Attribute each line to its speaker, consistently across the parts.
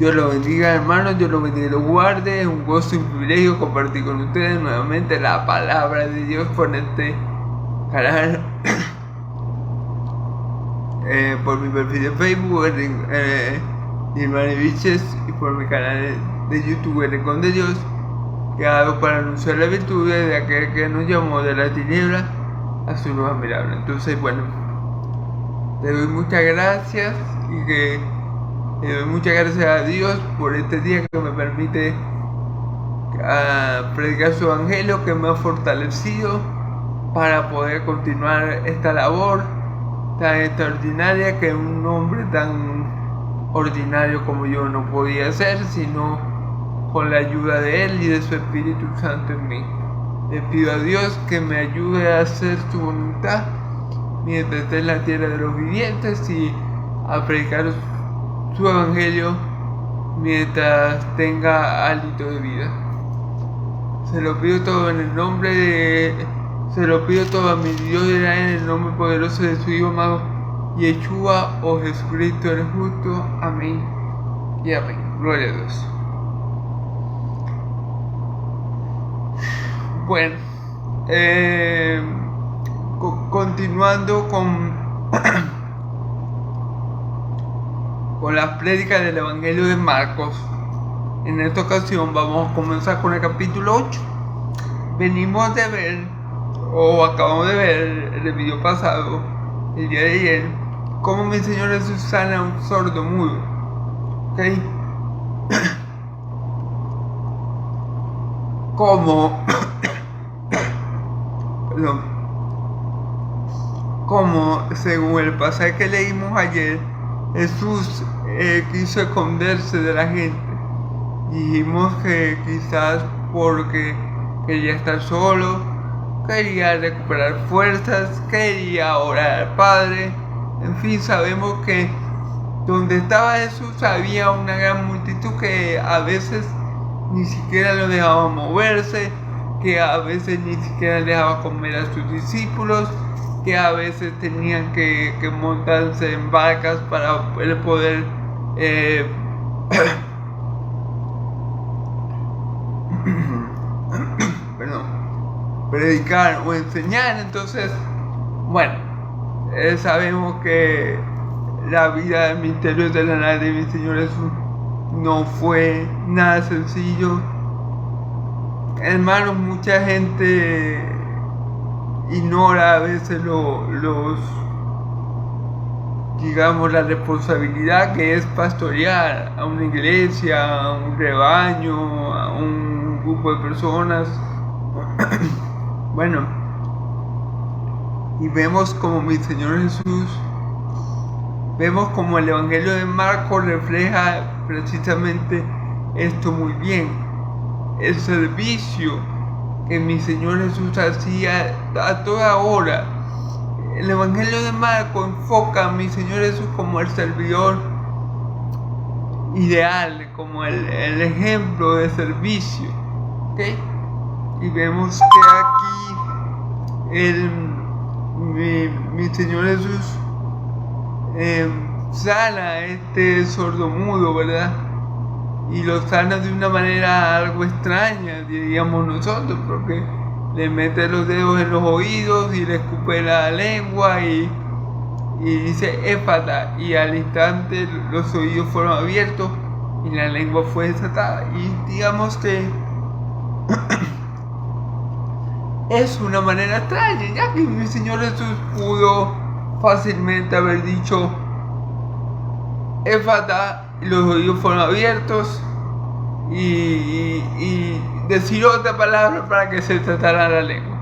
Speaker 1: Dios los bendiga, hermanos, Dios los bendiga y los guarde. Es un gozo y un privilegio compartir con ustedes nuevamente la palabra de Dios por este canal, por mi perfil de Facebook, Irmán Viches, y por mi canal de YouTube, El Rincón de Dios, que hago para anunciar la virtud de aquel que nos llamó de la tiniebla a su luz admirable. Entonces, bueno, le doy muchas gracias y que le doy muchas gracias a Dios por este día que me permite predicar su evangelio, que me ha fortalecido para poder continuar esta labor tan extraordinaria que un hombre tan ordinario como yo no podía hacer, sino con la ayuda de Él y de su Espíritu Santo en mí. Le pido a Dios que me ayude a hacer su voluntad mientras esté en la tierra de los vivientes y a predicar su evangelio mientras tenga hálito de vida. Se lo pido todo a mi Dios de Israel, en el nombre poderoso de su Hijo amado Yeshua o Jesucristo el justo. Amén y amén. Gloria a Dios. Bueno, continuando con las prédicas del Evangelio de Marcos. En esta ocasión vamos a comenzar con el capítulo 8. Venimos de ver, o acabamos de ver en el video pasado, el día de ayer, cómo mi Señor Jesús sana a un sordo mudo. ¿Ok? Como según el pasaje que leímos ayer, Jesús quiso esconderse de la gente. Dijimos que quizás porque quería estar solo, quería recuperar fuerzas, quería orar al Padre. En fin, sabemos que donde estaba Jesús había una gran multitud que a veces ni siquiera lo dejaba moverse, que a veces ni siquiera dejaba comer a sus discípulos, que a veces tenían que montarse en barcas para poder predicar o enseñar. Entonces, bueno, sabemos que la vida del misterio de la nada de mi Señor Jesús no fue nada sencillo. Hermanos, mucha gente ignora a veces la responsabilidad que es pastorear a una iglesia, a un rebaño, a un grupo de personas. Bueno, y vemos como mi Señor Jesús, vemos como el Evangelio de Marcos refleja precisamente esto muy bien. El servicio que mi Señor Jesús hacía a toda hora. El Evangelio de Marcos enfoca a mi Señor Jesús como el servidor ideal, como el ejemplo de servicio. ¿Okay? Y vemos que aquí mi Señor Jesús sana a este sordomudo, ¿verdad? Y lo sana de una manera algo extraña, diríamos nosotros, porque le mete los dedos en los oídos y le escupe la lengua y dice éfata, y al instante los oídos fueron abiertos y la lengua fue desatada. Y digamos que es una manera extraña, ya que mi Señor Jesús pudo fácilmente haber dicho éfata y los oídos fueron abiertos y decir otra palabra para que se tratara la lengua.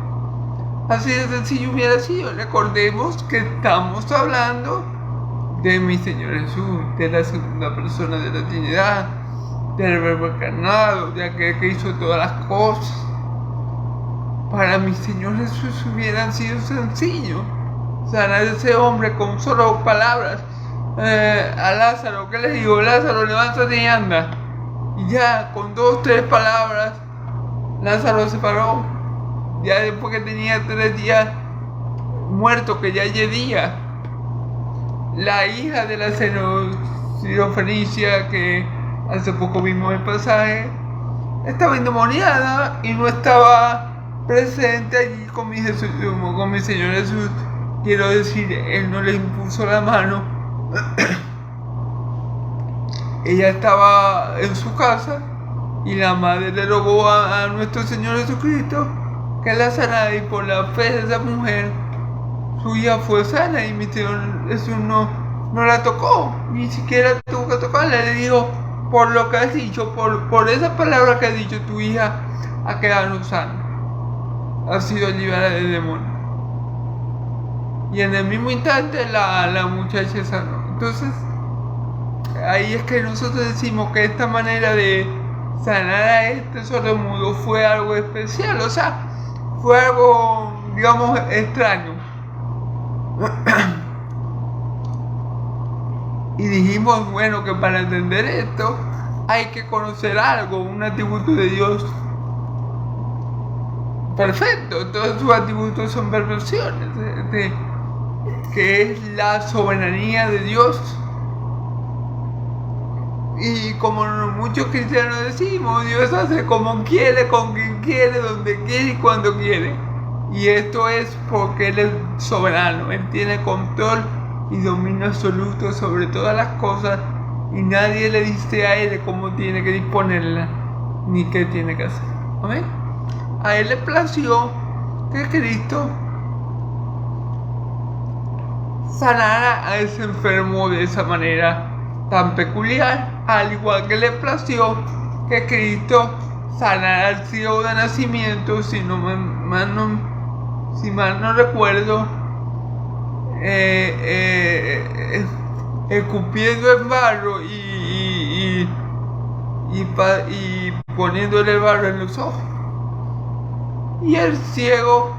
Speaker 1: Así de sencillo hubiera sido. Recordemos que estamos hablando de mi Señor Jesús, de la segunda persona de la Trinidad, del Verbo encarnado, de aquel que hizo todas las cosas. Para mi Señor Jesús hubiera sido sencillo sanar a ese hombre con solo palabras. A Lázaro, ¿qué le digo? Lázaro, levántate y anda. Y ya con 2, 3 palabras Lázaro se paró. Ya después que tenía 3 días muerto, que ya yedía. La hija de la Sirofenicia, que hace poco vimos el pasaje, estaba endemoniada y no estaba presente allí con mi Señor Jesús. Quiero decir, Él no le impuso la mano. Ella estaba en su casa y la madre le rogó a nuestro Señor Jesucristo que la sanara, y por la fe de esa mujer su hija fue sana, y mi Señor Jesús no la tocó, ni siquiera tuvo que tocarla. Le dijo: por lo que has dicho, por esa palabra que has dicho, tu hija ha quedado sana, ha sido liberada del demonio. Y en el mismo instante la muchacha sanó. Entonces, ahí es que nosotros decimos que esta manera de sanar a este sordomudo fue algo especial, o sea, fue algo, digamos, extraño. Y dijimos, bueno, que para entender esto hay que conocer algo, un atributo de Dios perfecto. Todos sus atributos son perfecciones, que es la soberanía de Dios. Y como muchos cristianos decimos, Dios hace como quiere, con quien quiere, donde quiere y cuando quiere. Y esto es porque Él es soberano, Él tiene control y dominio absoluto sobre todas las cosas, y nadie le dice a Él cómo tiene que disponerla ni qué tiene que hacer. ¿Amén? A Él le plació que Cristo sanara a ese enfermo de esa manera tan peculiar, al igual que le plació que Cristo sanara al ciego de nacimiento, si mal no recuerdo, escupiendo el barro y poniéndole el barro en los ojos. Y el ciego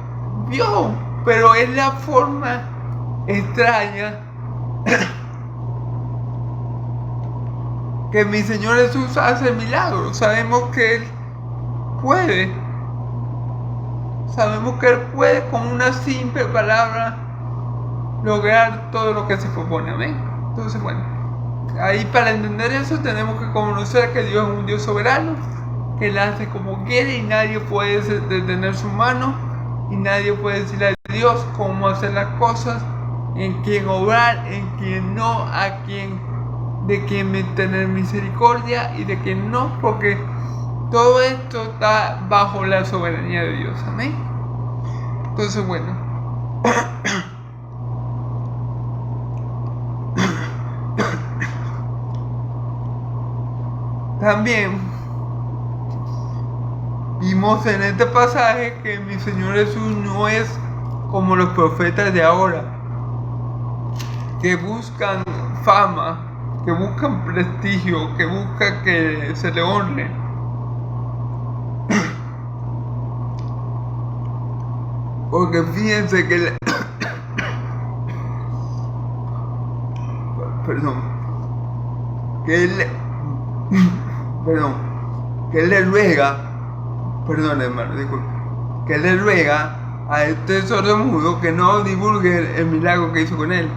Speaker 1: vio, pero es la forma extraña que mi Señor Jesús hace milagros. Sabemos que Él puede. Sabemos que Él puede con una simple palabra lograr todo lo que se propone. Amén. Entonces, bueno, ahí para entender eso tenemos que conocer que Dios es un Dios soberano, que Él hace como quiere y nadie puede detener su mano, y nadie puede decirle a Dios cómo hacer las cosas, en quién obrar, en quién no, de quién tener misericordia y de quién no, porque todo esto está bajo la soberanía de Dios. Amén. Entonces, bueno, también vimos en este pasaje que mi Señor Jesús no es como los profetas de ahora, que buscan fama, que buscan prestigio, que buscan que se le honre. Porque fíjense que que él le ruega, hermano, disculpe, que él le ruega a este sordomudo que no divulgue el milagro que hizo con él.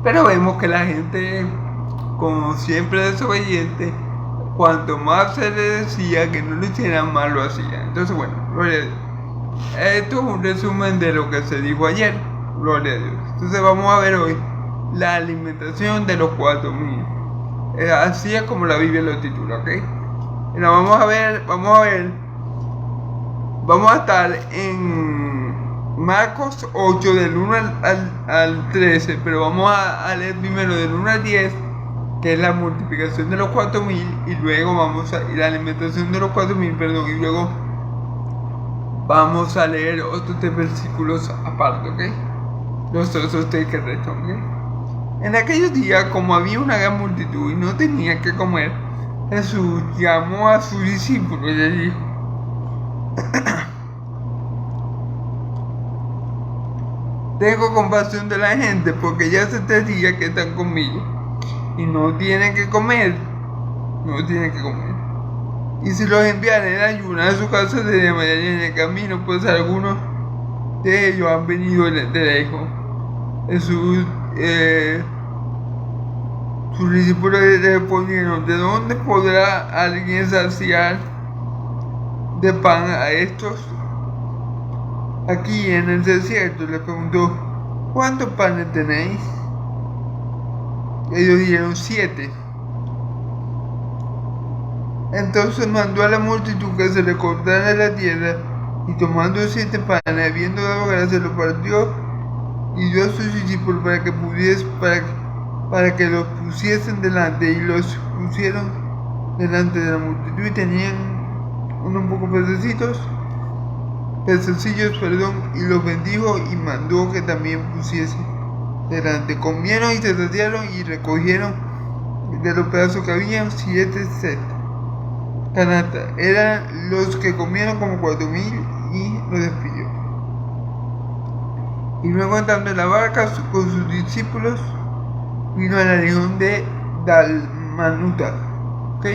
Speaker 1: Pero vemos que la gente, como siempre desobediente, cuanto más se le decía que no lo hicieran, más lo hacía. Entonces, bueno, gloria a Dios. Esto es un resumen de lo que se dijo ayer, gloria a Dios. Entonces vamos a ver hoy la alimentación de los 4,000. Así es como la Biblia lo titula, ¿ok? Bueno, vamos a estar en Marcos 8 del 1 al 13, pero vamos a leer primero del 1 al 10, que es la multiplicación de los 4,000, y luego y la alimentación de los 4,000, y luego vamos a leer otros 3 versículos aparte, ¿ok? Los otros 3 que restan, ¿ok? En aquellos días, como había una gran multitud y no tenían que comer, Jesús llamó a sus discípulos y les dijo: tengo compasión de la gente, porque ya hace 3 días que están conmigo y no tienen que comer. Y si los enviaran en ayuno a su casa, se desmayarían en el camino, pues algunos de ellos han venido de lejos. Jesús Sus discípulos le respondieron: ¿de dónde podrá alguien saciar de pan a estos aquí en el desierto? Le preguntó: ¿cuántos panes tenéis? Ellos dijeron: 7. Entonces mandó a la multitud que se le cortara la tierra, y tomando 7 panes, habiendo dado gracias, los partió y dio a sus discípulos para que los pusiesen delante, y los pusieron delante de la multitud, y tenían unos pocos pececillos, y los bendijo y mandó que también pusiese delante. Comieron y se saciaron y recogieron de los pedazos que habían 7 canastas. Eran los que comieron como 4,000, y los despidió. Y luego, entrando en la barca con sus discípulos, vino a la región de Dalmanuta. ¿Ok?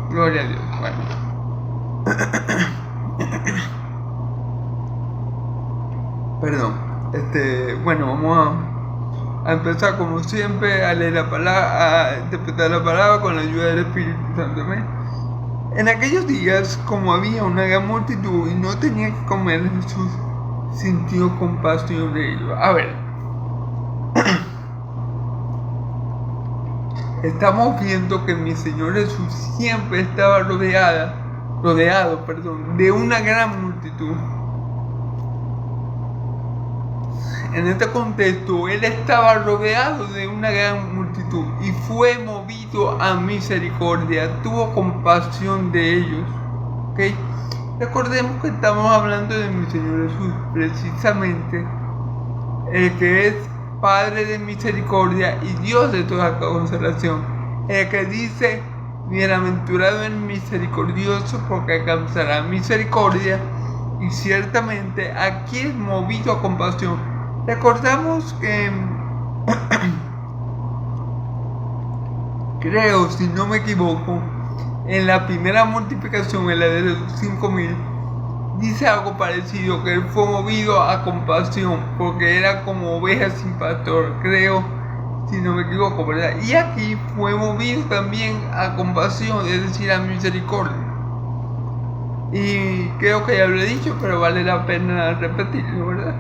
Speaker 1: Gloria a Dios. Bueno. Perdón. Vamos a empezar como siempre a leer la palabra, a interpretar la palabra con la ayuda del Espíritu Santo. ¿Amén? En aquellos días, como había una gran multitud y no tenía que comer, Jesús sintió compasión de ellos. A ver, estamos viendo que mi Señor Jesús siempre estaba rodeado, de una gran multitud. En este contexto, Él estaba rodeado de una gran multitud y fue movido a misericordia, tuvo compasión de ellos. ¿Okay? Recordemos que estamos hablando de mi Señor Jesús, precisamente el que es Padre de misericordia y Dios de toda consolación, el que dice: bienaventurado el misericordioso, porque alcanzará misericordia. Y ciertamente aquí es movido a compasión. Recordamos que creo, si no me equivoco, en la primera multiplicación, en la de los 5,000, dice algo parecido, que él fue movido a compasión porque era como oveja sin pastor, creo, si no me equivoco, ¿verdad? Y aquí fue movido también a compasión, es decir, a misericordia. Y creo que ya lo he dicho, pero vale la pena repetirlo, ¿verdad?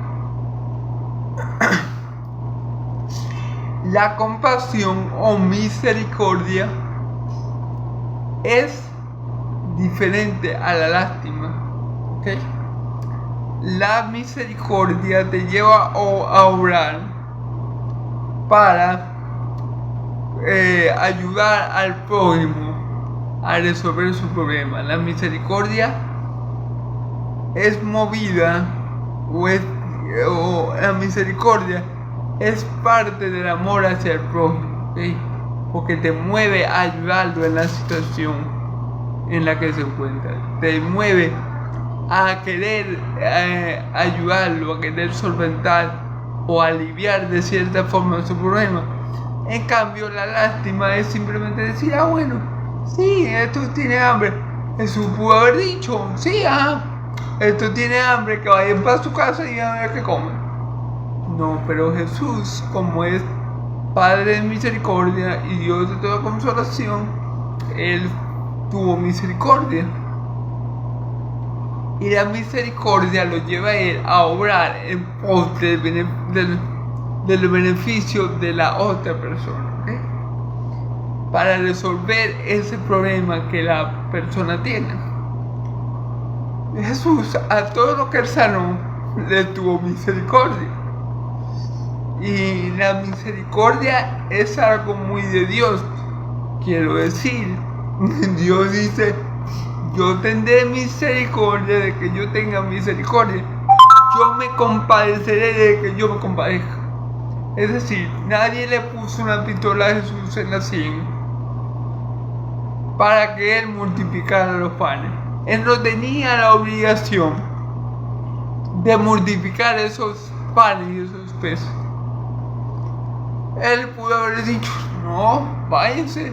Speaker 1: La compasión o misericordia es diferente a la lástima. ¿Okay? La misericordia te lleva a obrar para ayudar al prójimo a resolver su problema. La misericordia es movida la misericordia es parte del amor hacia el prójimo, ¿okay? Porque te mueve a ayudarlo en la situación en la que se encuentra, te mueve a querer ayudarlo, a querer solventar o aliviar de cierta forma su problema. En cambio, la lástima es simplemente decir: bueno, sí, esto tiene hambre. Jesús pudo haber dicho: sí, esto tiene hambre, que vayan para su casa y a ver qué comen. No, pero Jesús, como es Padre de misericordia y Dios de toda consolación, Él tuvo misericordia. Y la misericordia lo lleva a Él a obrar en pos del beneficio de la otra persona, ¿okay? Para resolver ese problema que la persona tiene. Jesús, a todo lo que Él sanó, le tuvo misericordia. Y la misericordia es algo muy de Dios. Quiero decir, Dios dice: yo tendré misericordia de que yo tenga misericordia. Yo me compadeceré de que yo me compadezca. Es decir, nadie le puso una pistola a Jesús en la sien para que Él multiplicara los panes. Él no tenía la obligación de multiplicar esos panes y esos peces. Él pudo haber dicho: no, váyanse.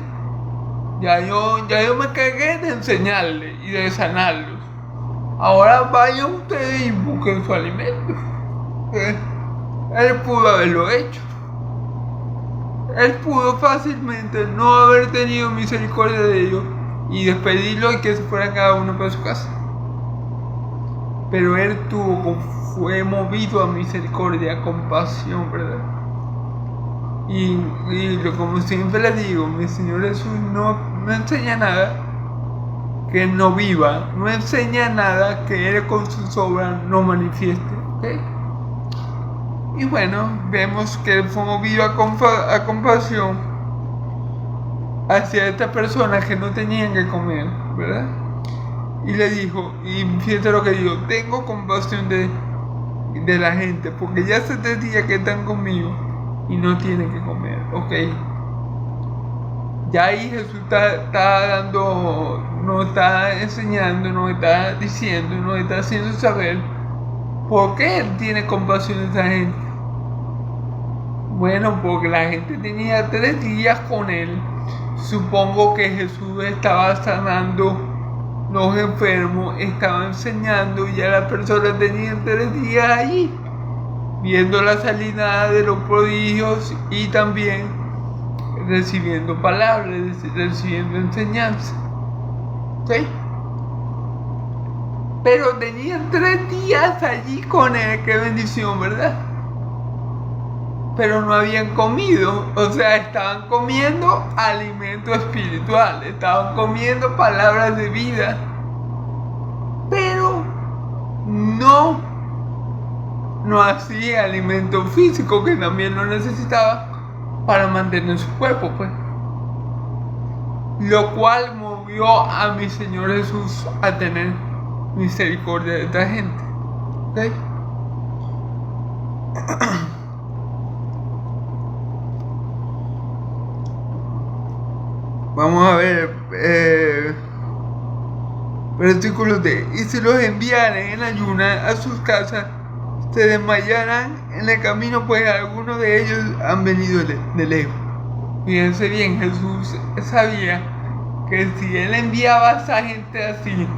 Speaker 1: Ya yo me encargué de enseñarles y de sanarlos. Ahora vayan ustedes y busquen su alimento. Él pudo haberlo hecho. Él pudo fácilmente no haber tenido misericordia de ellos y despedirlos y que se fueran cada uno para su casa. Pero él fue movido a misericordia, a compasión, ¿verdad? Y como siempre les digo, mi Señor Jesús no enseña nada que no viva, no enseña nada que Él con sus obras no manifieste, ¿ok? Y bueno, vemos que Él fue movido a compasión hacia estas personas que no tenían que comer, ¿verdad? Y le dijo, y fíjate lo que dijo, tengo compasión de la gente, porque ya hace 3 días que están conmigo y no tienen que comer, ¿ok? Ya ahí Jesús está dando, nos está enseñando, nos está diciendo, nos está haciendo saber por qué Él tiene compasión de esa gente. Bueno, porque la gente tenía 3 días con Él. Supongo que Jesús estaba sanando los enfermos, estaba enseñando y ya las personas tenían 3 días allí, viendo la salida de los prodigios y también recibiendo palabras, recibiendo enseñanza. ¿Sí? Pero tenían 3 días allí con Él, qué bendición, ¿verdad? Pero no habían comido, o sea, estaban comiendo alimento espiritual, estaban comiendo palabras de vida, pero no hacía alimento físico que también lo necesitaba para mantener su cuerpo, pues. Lo cual movió a mi Señor Jesús a tener misericordia de esta gente. ¿Okay? Vamos a ver versículo 10. Y si los enviaran en ayunas a sus casas, se desmayarán en el camino, pues algunos de ellos han venido de lejos. Fíjense bien, Jesús sabía que si Él enviaba a esa gente así,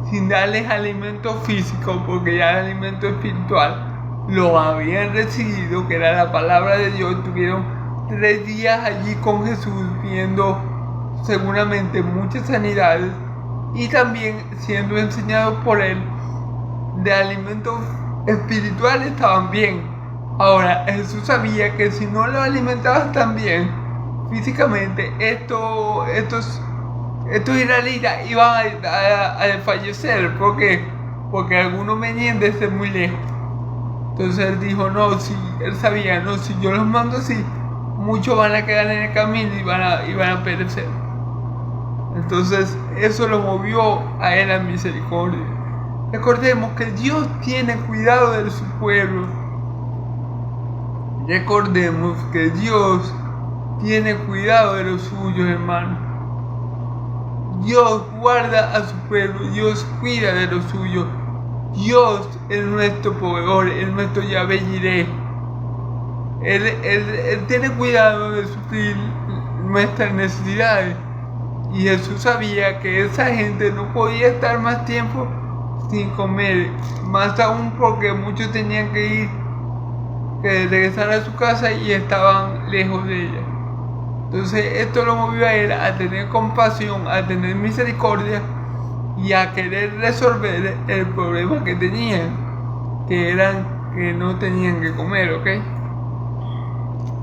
Speaker 1: sin darles alimento físico, porque ya el alimento espiritual lo habían recibido, que era la palabra de Dios, tuvieron 3 días allí con Jesús viendo seguramente muchas sanidades y también siendo enseñados por Él de alimentos espirituales, estaban bien. Ahora Jesús sabía que si no lo alimentaban tan bien físicamente, estos israelitas iban a desfallecer, porque algunos venían desde muy lejos. Entonces Él dijo, Él sabía, si yo los mando así, muchos van a quedar en el camino y van a perecer. Entonces eso lo movió a Él a misericordia. Recordemos que Dios tiene cuidado de su pueblo. Recordemos que Dios tiene cuidado de los suyos, hermanos. Dios guarda a su pueblo, Dios cuida de los suyos. Dios es nuestro proveedor, es nuestro Yahvé Jireh. Él tiene cuidado de suplir nuestras necesidades. Y Jesús sabía que esa gente no podía estar más tiempo sin comer, más aún porque muchos tenían que regresar a su casa y estaban lejos de ella. Entonces esto lo movió a Él a tener compasión, a tener misericordia y a querer resolver el problema que tenían, que no tenían que comer, ¿ok?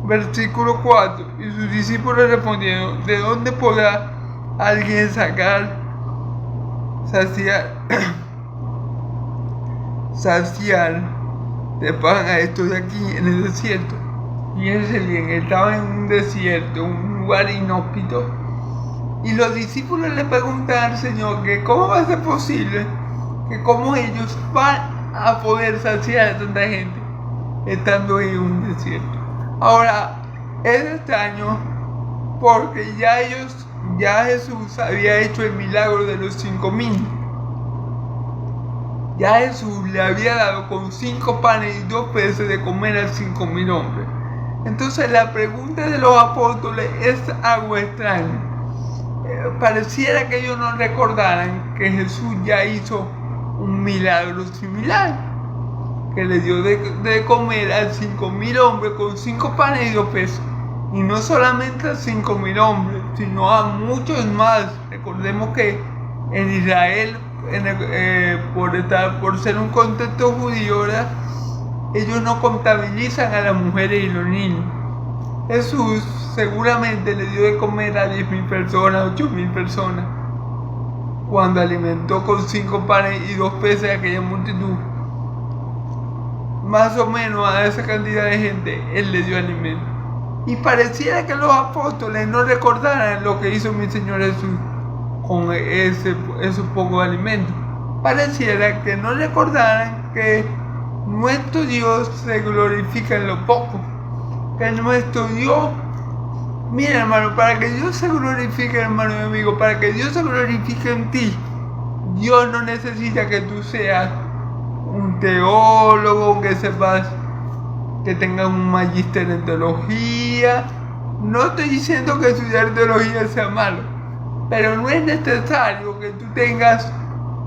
Speaker 1: Versículo 4. Y sus discípulos respondieron, ¿de dónde podrá alguien saciar de pan a estos de aquí en el desierto? Fíjense bien, estaban en un desierto, un lugar inhóspito, y los discípulos le preguntan al Señor que cómo va a ser posible, que cómo ellos van a poder saciar a tanta gente estando en un desierto. Ahora, es extraño porque ya Jesús había hecho el milagro de los 5,000. Ya Jesús le había dado con 5 panes y 2 peces de comer a 5,000 hombres. Entonces la pregunta de los apóstoles es algo extraño. Pareciera que ellos no recordaran que Jesús ya hizo un milagro similar, que le dio de comer a 5,000 hombres con 5 panes y 2 peces. Y no solamente a 5.000 hombres, sino a muchos más. Recordemos que en Israel, por ser un contexto judío, ¿verdad?, ellos no contabilizan a las mujeres y los niños. Jesús seguramente le dio de comer a 10.000 personas, 8.000 personas, cuando alimentó con 5 panes y 2 peces a aquella multitud. Más o menos a esa cantidad de gente Él le dio alimento. Y pareciera que los apóstoles no recordaran lo que hizo mi Señor Jesús con esos pocos alimentos. Pareciera que no recordaran que nuestro Dios se glorifica en lo poco. Que nuestro Dios, mira hermano, para que Dios se glorifique, hermano y amigo, para que Dios se glorifique en ti, Dios no necesita que tú seas un teólogo, que sepas, que tengas un magíster en teología. No estoy diciendo que estudiar teología sea malo, pero no es necesario que tú tengas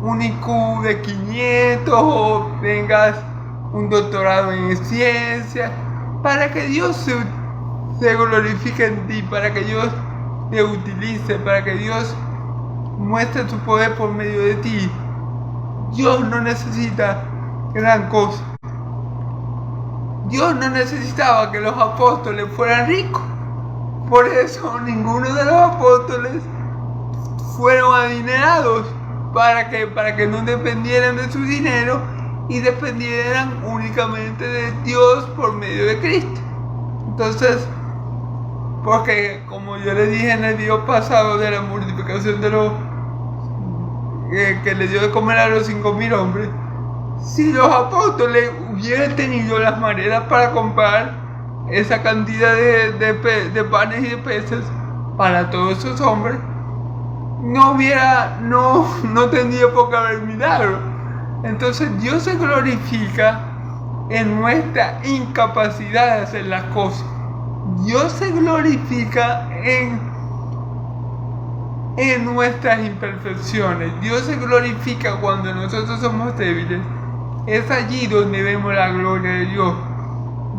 Speaker 1: un IQ de 500 o tengas un doctorado en ciencia para que Dios se glorifique en ti, para que Dios te utilice, para que Dios muestre su poder por medio de ti. Dios no necesita gran cosa. Dios no necesitaba que los apóstoles fueran ricos. Por eso ninguno de los apóstoles fueron adinerados, para que no dependieran de su dinero y dependieran únicamente de Dios por medio de Cristo. Entonces, porque como yo les dije en el video pasado de la multiplicación de los que le dio de comer a los 5.000 hombres, si los apóstoles hubieran tenido las maneras para comprar esa cantidad de panes y de peces para todos esos hombres, no tendría por qué haber milagro. Entonces Dios se glorifica en nuestra incapacidad de hacer las cosas. Dios se glorifica en nuestras imperfecciones. Dios se glorifica cuando nosotros somos débiles. Es allí donde vemos la gloria de Dios.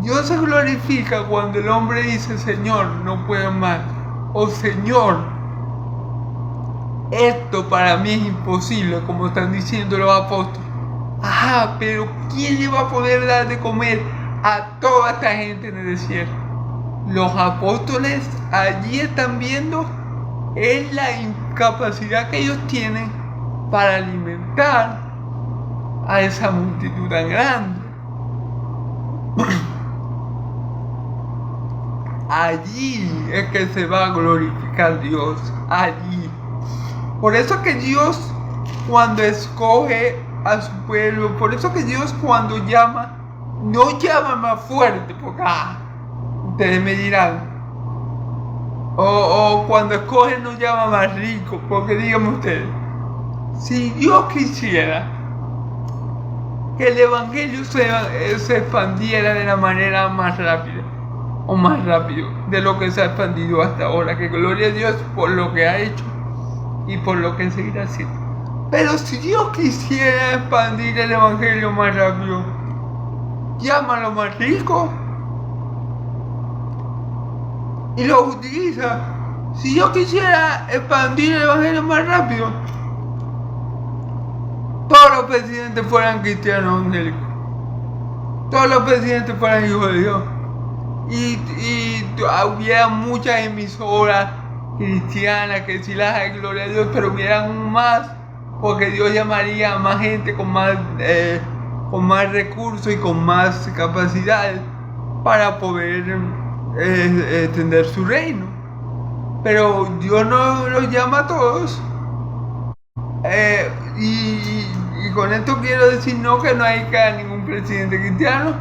Speaker 1: Dios se glorifica cuando el hombre dice: Señor, no puedo más. O Señor, esto para mí es imposible, como están diciendo los apóstoles. Ajá, pero ¿quién le va a poder dar de comer a toda esta gente en el desierto? Los apóstoles allí están viendo es la incapacidad que ellos tienen para alimentar a esa multitud tan grande. Allí es que se va a glorificar Dios, allí. Por eso que Dios, cuando escoge a su pueblo, por eso que Dios cuando llama, no llama más fuerte, porque ustedes me dirán, o cuando escoge no llama más rico, porque díganme ustedes, si Dios quisiera que el evangelio se expandiera de la manera más rápida, o más rápido de lo que se ha expandido hasta ahora, que gloria a Dios por lo que ha hecho y por lo que seguirá haciendo. Pero si Dios quisiera expandir el evangelio más rápido, llámalo más rico y lo utiliza. Si Dios quisiera expandir el evangelio más rápido, todos los presidentes fueran cristianos evangélicos, todos los presidentes fueran hijos de Dios, y hubiera muchas emisoras cristianas que sí las hay, gloria a Dios, pero hubieran más, porque Dios llamaría a más gente con más recursos y con más capacidades para poder extender su reino. Pero Dios no los llama a todos. Y con esto quiero decir no que no haya ningún presidente cristiano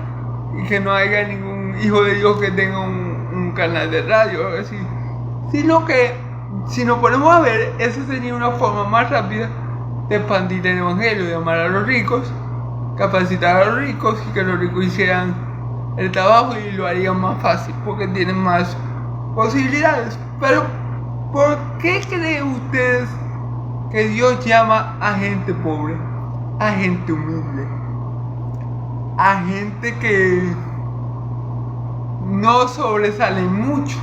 Speaker 1: y que no haya ningún hijo de Dios que tenga un canal de radio, así, sino que si nos ponemos a ver, esa sería una forma más rápida de expandir el evangelio, de amar a los ricos, capacitar a los ricos y que los ricos hicieran el trabajo y lo harían más fácil porque tienen más posibilidades. Pero ¿por qué creen ustedes que Dios llama a gente pobre, a gente humilde, a gente que no sobresale mucho,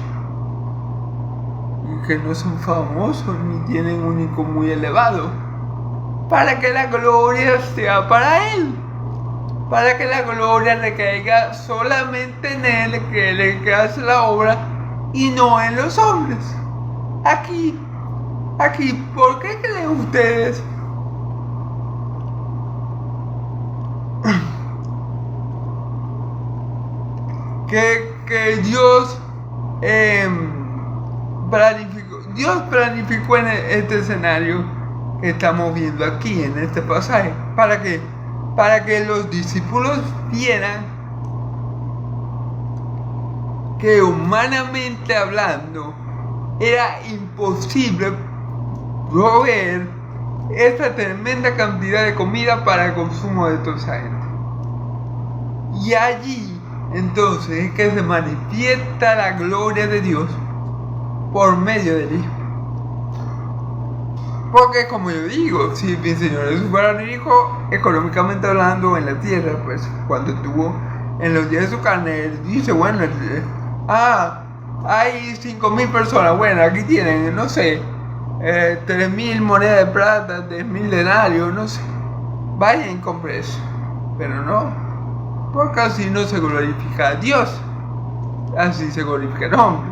Speaker 1: y que no son famosos ni tienen un IQ muy elevado, para que la gloria sea para Él, para que la gloria recaiga solamente en Él, que Él es el que hace la obra y no en los hombres. Aquí, ¿por qué creen ustedes que Dios planificó en este escenario que estamos viendo aquí en este pasaje? Para que los discípulos vieran que humanamente hablando era imposible proveer esta tremenda cantidad de comida para el consumo de toda esa gente. Y allí entonces es que se manifiesta la gloria de Dios por medio del Hijo. Porque como yo digo, si mi Señor Jesús fuera un hijo, económicamente hablando en la tierra, pues cuando estuvo en los días de su carne, Él dice, bueno, hay 5,000 personas, bueno, aquí tienen, no sé, 3,000 monedas de plata, 10,000 denarios, no sé, vayan y compren eso. Pero no, porque así no se glorifica a Dios, así se glorifica al hombre.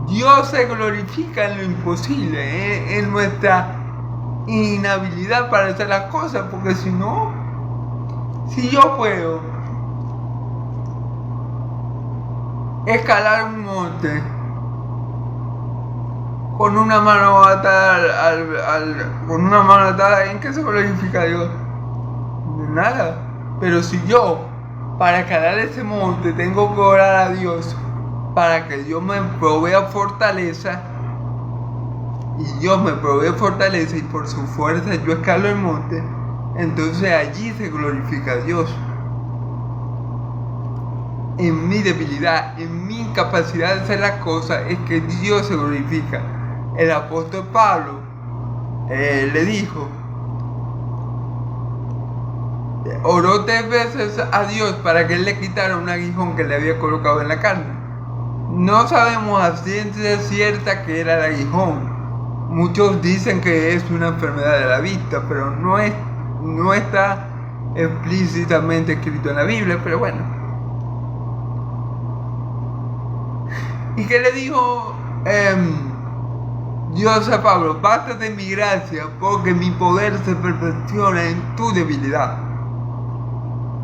Speaker 1: Dios se glorifica en lo imposible, en nuestra inhabilidad para hacer las cosas, porque si no, si yo puedo escalar un monte con una mano atada con una mano atada, ¿en qué se glorifica a Dios? De nada. Pero si yo para escalar ese monte tengo que orar a Dios para que Dios me provea fortaleza, y Dios me provee fortaleza y por su fuerza yo escalo el monte, entonces allí se glorifica a Dios. En mi debilidad, en mi incapacidad de hacer las cosas, es que Dios se glorifica. El apóstol Pablo le dijo, oró 3 veces a Dios para que Él le quitara un aguijón que le había colocado en la carne. No sabemos a ciencia cierta que era el aguijón. Muchos dicen que es una enfermedad de la vista, pero no está explícitamente escrito en la Biblia, pero bueno. ¿Y qué le dijo Dios a Pablo? Bástate mi gracia, porque mi poder se perfecciona en tu debilidad.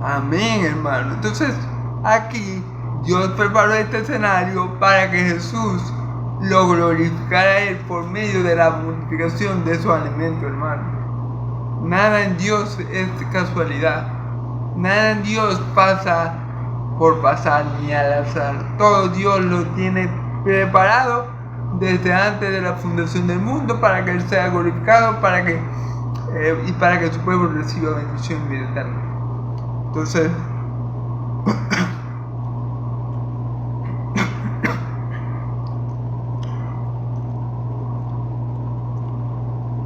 Speaker 1: Amén, hermano. Entonces, aquí Dios preparó este escenario para que Jesús lo glorificara a Él por medio de la multiplicación de su alimento, hermano. Nada en Dios es casualidad. Nada en Dios pasa por pasar ni al azar. Todo Dios lo tiene preparado desde antes de la fundación del mundo para que Él sea glorificado, y para que su pueblo reciba bendición y vida eterna. Entonces,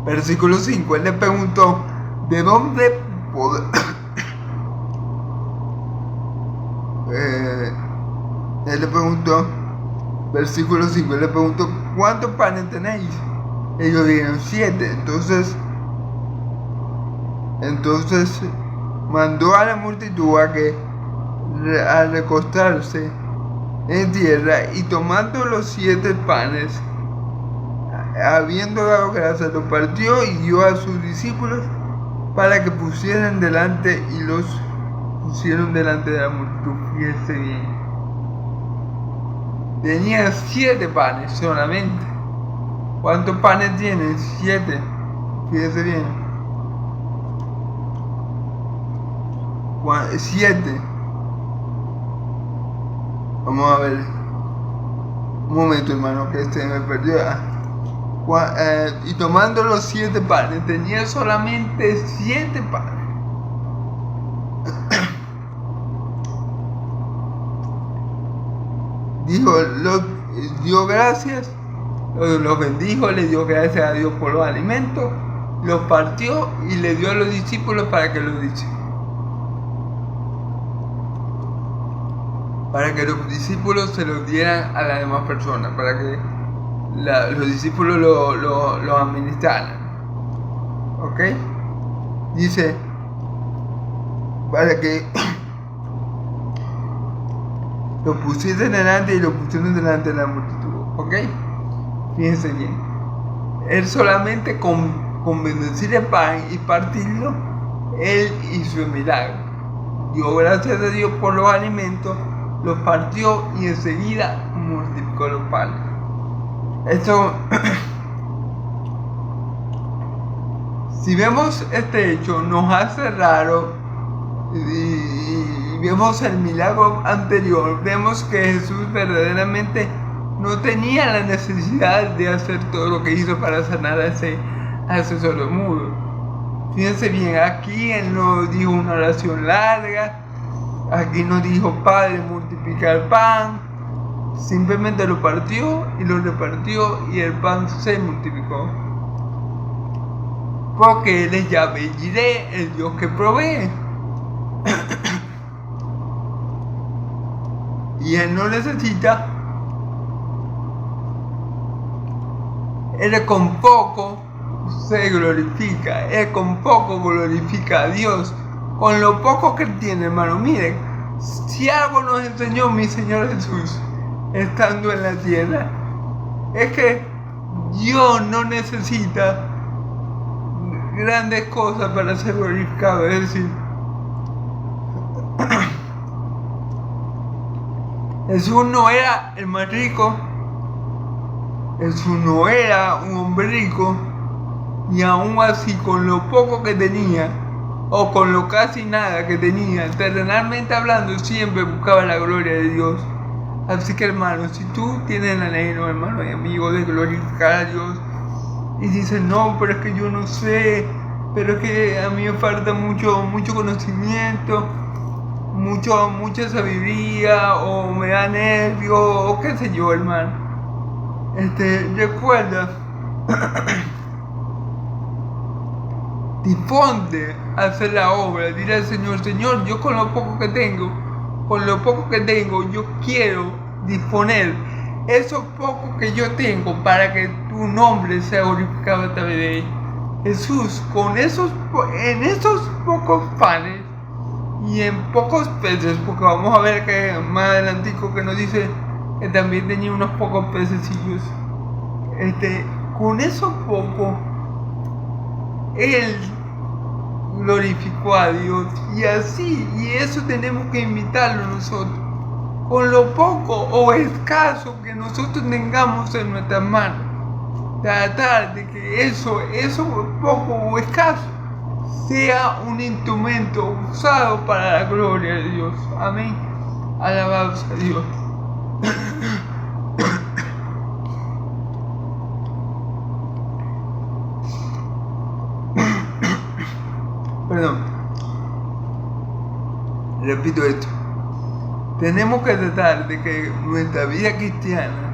Speaker 1: versículo 5, Él le preguntó, ¿de dónde poder? Él le preguntó, versículo 5, Él le preguntó, ¿cuántos panes tenéis? Ellos dijeron 7. Entonces mandó a la multitud a recostarse en tierra, y tomando los 7 panes, habiendo dado gracias, los partió y dio a sus discípulos para que pusieran delante, y los pusieron delante de la multitud. Fíjese bien, tenía 7 panes solamente. ¿Cuántos panes tienen? 7. Fíjese bien, 7. Vamos a ver. Un momento, hermano, que se me perdió. Y tomando los 7 panes, tenía solamente 7 panes. Dijo, dio gracias, los bendijo, le dio gracias a Dios por los alimentos, los partió y le dio a los discípulos para que los discípulos se los dieran a las demás personas, para que los discípulos lo administraran. ¿Ok? Dice, para que lo pusiesen delante y lo pusieron delante de la multitud. ¿Ok? Fíjense bien. Él solamente con bendecir el pan y partirlo, él hizo el milagro. Dio gracias a Dios por los alimentos, los partió y enseguida multiplicó los panes. Esto, si vemos este hecho, nos hace raro y vemos el milagro anterior, vemos que Jesús verdaderamente no tenía la necesidad de hacer todo lo que hizo para sanar a ese sordomudo. Fíjense bien, aquí él no dijo una oración larga, aquí no dijo Padre multiplica el pan, simplemente lo partió y lo repartió y el pan se multiplicó. Porque él es Yahvé Jireh, el Dios que provee. Y él no necesita. Él con poco se glorifica, él con poco glorifica a Dios, con lo poco que él tiene, hermano. Miren, si algo nos enseñó mi Señor Jesús, estando en la tierra, es que Dios no necesita grandes cosas para ser glorificado. Es decir, Jesús no era el más rico, Jesús no era un hombre rico, y aún así con lo poco que tenía, o con lo casi nada que tenía, terrenalmente hablando, siempre buscaba la gloria de Dios. Así que hermano, si tú tienes el anhelo, hermano y amigo, de glorificar a Dios, y dices, no, pero es que yo no sé, pero es que a mí me falta mucho conocimiento, mucha sabiduría, o me da nervio, o qué sé yo, hermano. Recuerda, disponte a hacer la obra. Dile al Señor, Señor, yo con lo poco que tengo, yo quiero disponer eso poco que yo tengo para que tu nombre sea glorificado a través de él. Jesús, en esos pocos panes y en pocos peces, porque vamos a ver que más adelantico que nos dice que también tenía unos pocos pececillos, con eso poco él glorificó a Dios, y eso tenemos que imitarlo nosotros, con lo poco o escaso que nosotros tengamos en nuestras manos, tratar de que eso poco o escaso sea un instrumento usado para la gloria de Dios. Amén. Alabados a Dios. Perdón. Repito esto. Tenemos que tratar de que nuestra vida cristiana,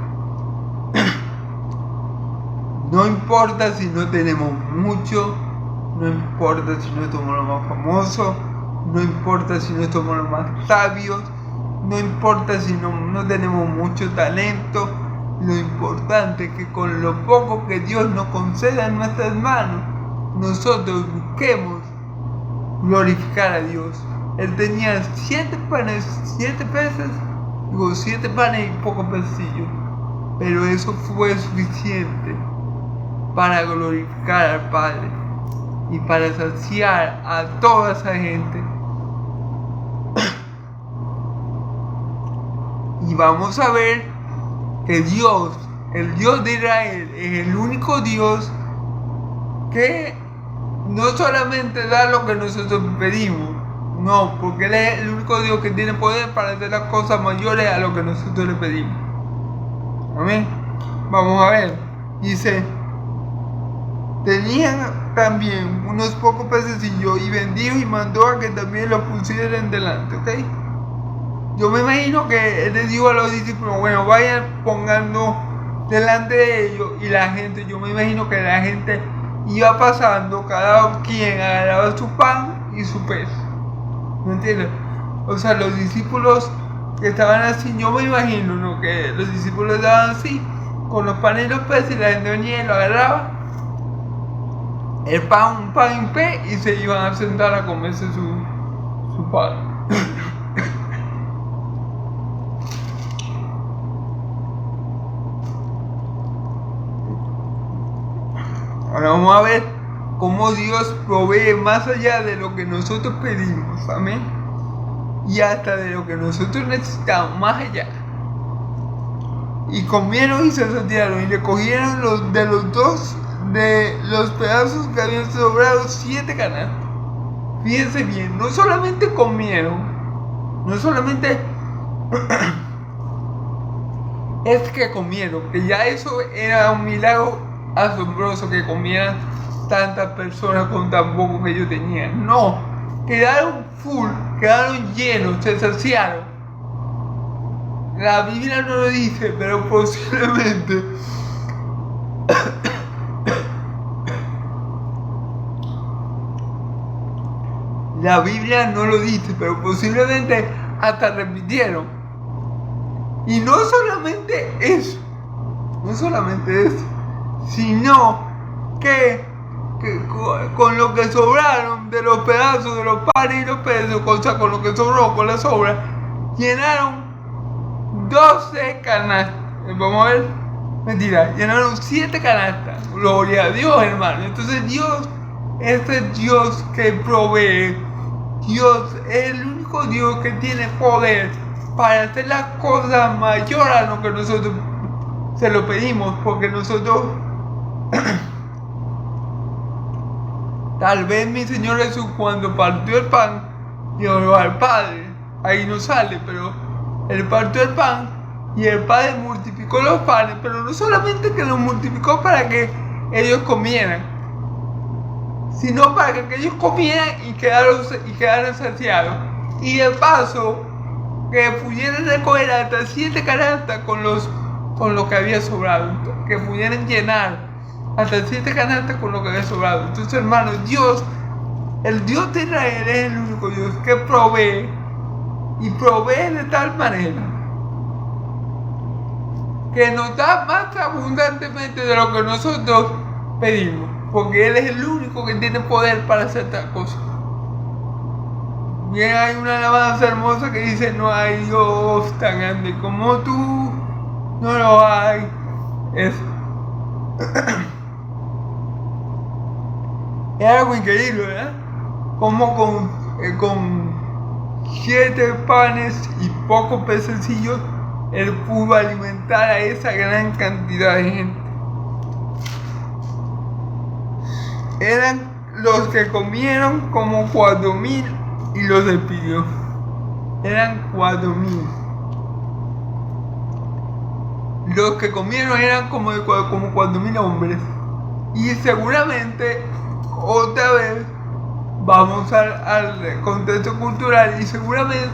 Speaker 1: no importa si no tenemos mucho, no importa si no somos los más famosos, no importa si no somos los más sabios, no importa si no tenemos mucho talento, lo importante es que con lo poco que Dios nos conceda en nuestras manos, nosotros busquemos glorificar a Dios. Él tenía 7 panes, 7 peces, 7 panes y pocos pececillos, pero eso fue suficiente para glorificar al Padre y para saciar a toda esa gente. Y vamos a ver que Dios, el Dios de Israel, es el único Dios que no solamente da lo que nosotros pedimos, no, porque Él es el único Dios que tiene poder para hacer las cosas mayores a lo que nosotros le pedimos. Amén. Vamos a ver. Dice, tenían también unos pocos pececillos y bendijo y mandó a que también los pusieran delante, ¿ok? Yo me imagino que Él le dijo a los discípulos, bueno, vayan pongando delante de ellos, y la gente, yo me imagino que la gente iba pasando, cada quien agarraba su pan y su pez. ¿Me entiendes? O sea, los discípulos que estaban así, yo me imagino, ¿no?, que los discípulos estaban así con los panes y los peces, y la gente venía y lo agarraba, el pan, un pan en pe, y se iban a sentar a comerse su pan. Ahora vamos a ver cómo Dios provee más allá de lo que nosotros pedimos, amén, y hasta de lo que nosotros necesitamos, más allá. Y comieron y se saciaron, y le cogieron de los pedazos que habían sobrado 7 canastas. Fíjense bien, no solamente comieron, no solamente es que comieron, que ya eso era un milagro asombroso, que comieran tantas personas con tan poco que ellos tenían. No, quedaron full, quedaron llenos, se saciaron. La Biblia no lo dice, pero posiblemente la Biblia no lo dice, pero posiblemente hasta repitieron. Y no solamente eso, sino que con lo que sobraron de los pedazos de los panes y los peces, o sea, con lo que sobró, con la sobra, llenaron 12 canastas. Vamos a ver, mentira, llenaron 7 canastas. Gloria a Dios, hermano. Entonces Dios, este Dios que provee, Dios es el único Dios que tiene poder para hacer las cosas mayores a lo que nosotros se lo pedimos, porque nosotros tal vez mi Señor Jesús, cuando partió el pan y oró al Padre, ahí no sale, pero Él partió el pan y el Padre multiplicó los panes, pero no solamente que los multiplicó para que ellos comieran, sino para que ellos comieran y quedaran saciados, y de paso que pudieran recoger hasta 7 canastas con lo que había sobrado, que pudieran llenar hasta 7 canastas con lo que había sobrado. Entonces, hermanos, Dios, el Dios de Israel, es el único Dios que provee, y provee de tal manera que nos da más abundantemente de lo que nosotros pedimos, porque Él es el único que tiene poder para hacer tal cosa. Bien, hay una alabanza hermosa que dice: no hay Dios tan grande como tú, no lo hay. Eso es algo increíble, ¿verdad? Como con 7 panes y pocos pececillos Él pudo alimentar a esa gran cantidad de gente. Eran los que comieron como 4,000 y los despidió. Eran 4,000. Los que comieron eran como 4,000 hombres. Y seguramente, otra vez, vamos al contexto cultural, y seguramente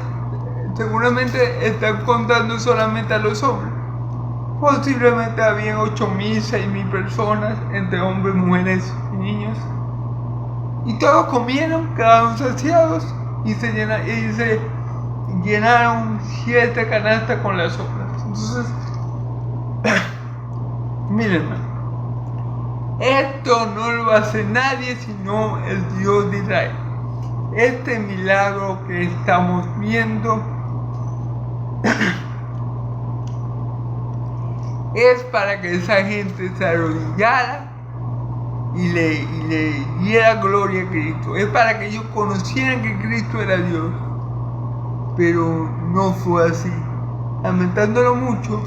Speaker 1: están contando solamente a los hombres. Posiblemente habían 8,000, 6,000 personas, entre hombres, mujeres y niños. Y todos comieron, quedaron saciados, y se llenaron 7 canastas con las sobras. Entonces, miren, esto no lo hace nadie sino el Dios de Israel. Este milagro que estamos viendo es para que esa gente se arrodillara y le diera gloria a Cristo. Es para que ellos conocieran que Cristo era Dios. Pero no fue así. Lamentándolo mucho,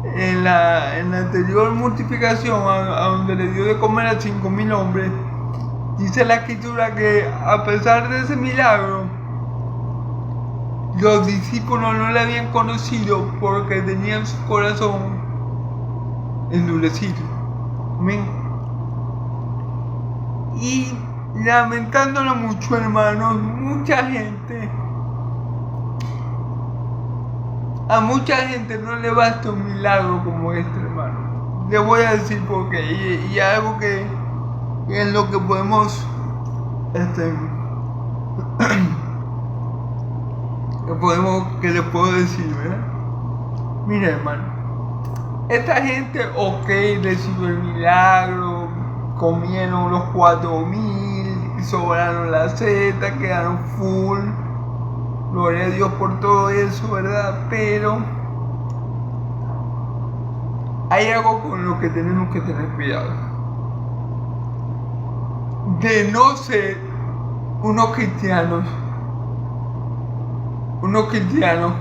Speaker 1: en la anterior multiplicación, a donde le dio de comer a 5,000 hombres, dice la Escritura que a pesar de ese milagro, los discípulos no le habían conocido porque tenían su corazón endurecido. Amén. Y lamentándolo mucho, hermanos, a mucha gente no le basta un milagro como este, hermano. Le voy a decir por qué, y algo que es lo que podemos que les puedo decir, ¿verdad? Mira, hermano, Esta gente, ok, recibió el milagro, comieron los 4,000, sobraron la seta, quedaron full. Gloria a Dios por todo eso, ¿verdad? Pero hay algo con lo que tenemos que tener cuidado. De no ser unos cristianos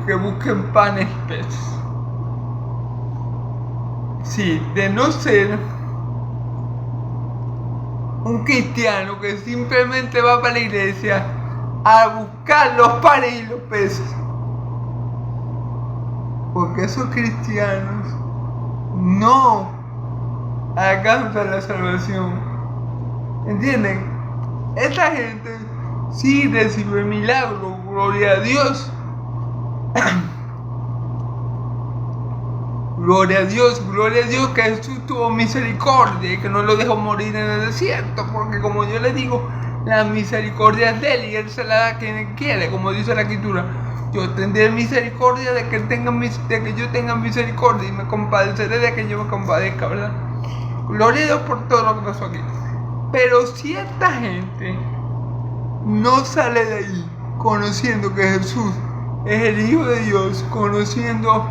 Speaker 1: que busquen panes y peces. Sí, de no ser un cristiano que simplemente va para la iglesia a buscar los panes y los peces. Porque esos cristianos no alcanzan la salvación. ¿Entienden? Esta gente sí recibió el milagro, gloria a Dios. Gloria a Dios que Jesús tuvo misericordia y que no lo dejó morir en el desierto, porque como yo le digo, la misericordia es de Él y Él se la da a quien quiere, como dice la Escritura. Yo tendré misericordia de que yo tenga misericordia y me compadeceré de que yo me compadezca, ¿verdad? Gloria a Dios por todo lo que pasó aquí. Pero si esta gente no sale de ahí conociendo que Jesús es el Hijo de Dios, conociendo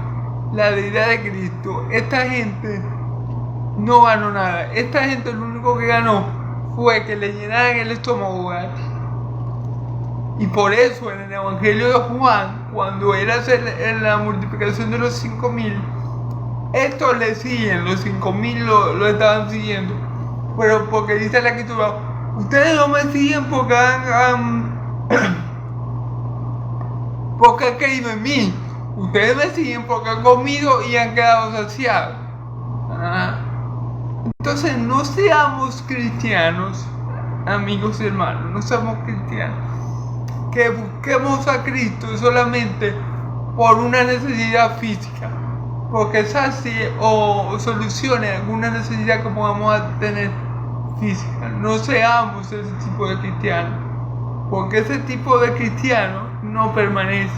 Speaker 1: la deidad de Cristo, esta gente no ganó nada. Esta gente lo único que ganó fue que le llenaran el estómago gratis. Y por eso en el Evangelio de Juan, cuando era en la multiplicación de los 5,000, estos le siguen, los 5,000 lo estaban siguiendo. Pero porque dice la Escritura, ustedes no me siguen porque porque han creído en mí. Ustedes me siguen porque han comido y han quedado saciados. Entonces no seamos cristianos, amigos y hermanos, no seamos cristianos que busquemos a Cristo solamente por una necesidad física, porque sacie o solucione alguna necesidad que podamos tener física. No seamos ese tipo de cristianos, porque ese tipo de cristiano no permanece.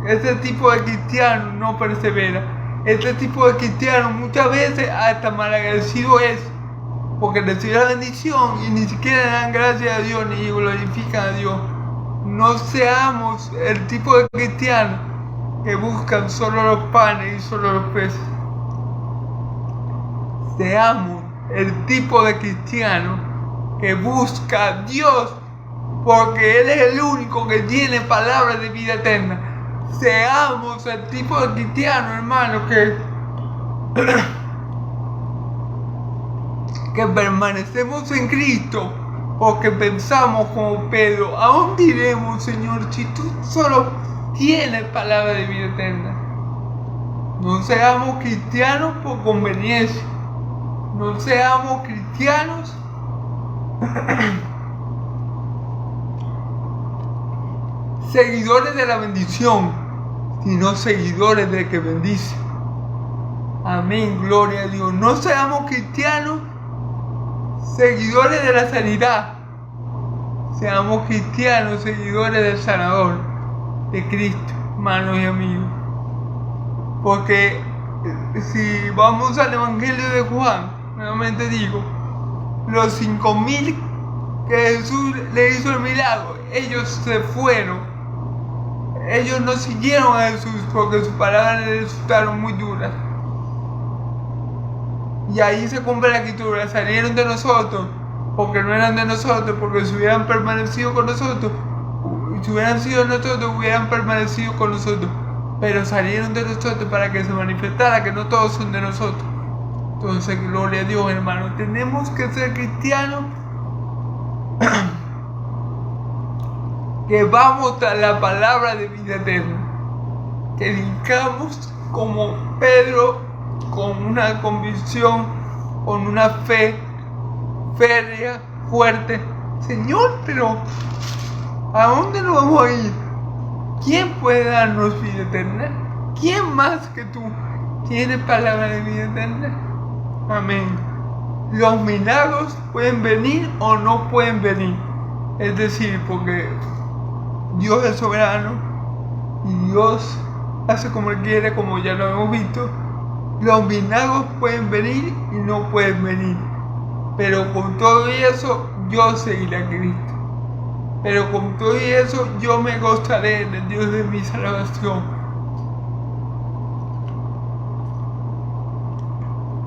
Speaker 1: Ese tipo de cristiano no persevera. Este tipo de cristiano muchas veces hasta malagradecido es, porque recibe la bendición y ni siquiera le dan gracias a Dios ni glorifican a Dios. No seamos el tipo de cristiano que buscan solo los panes y solo los peces. Seamos el tipo de cristiano que busca a Dios, porque Él es el único que tiene palabras de vida eterna. Seamos el tipo de cristiano, hermano, que permanecemos en Cristo, porque pensamos como Pedro, ¿a dónde iremos, Señor, si tú solo tienes palabra de vida eterna? No seamos cristianos por conveniencia, no seamos cristianos seguidores de la bendición, sino seguidores del que bendice. Amén, gloria a Dios. No seamos cristianos seguidores de la sanidad, seamos cristianos seguidores del sanador, de Cristo, hermanos y amigos. Porque si vamos al Evangelio de Juan, nuevamente digo, los 5,000 que Jesús le hizo el milagro, ellos se fueron. Ellos no siguieron a Jesús porque sus palabras les resultaron muy duras. Y ahí se cumple la Escritura, salieron de nosotros porque no eran de nosotros, porque si hubieran permanecido con nosotros, si hubieran sido nosotros, hubieran permanecido con nosotros. Pero salieron de nosotros para que se manifestara que no todos son de nosotros. Entonces, gloria a Dios, hermano. Tenemos que ser cristianos que vamos a la palabra de vida eterna, que linkamos como Pedro con una convicción, con una fe férrea, fuerte. Señor, pero ¿a dónde nos vamos a ir? ¿Quién puede darnos vida eterna? ¿Quién más que tú tiene palabra de vida eterna? Amén. Los milagros pueden venir o no pueden venir. Es decir, porque Dios es soberano y Dios hace como Él quiere, como ya lo hemos visto. Los milagros pueden venir y no pueden venir. Pero con todo eso yo seguiré a Cristo. Pero con todo eso yo me gozaré en el Dios de mi salvación.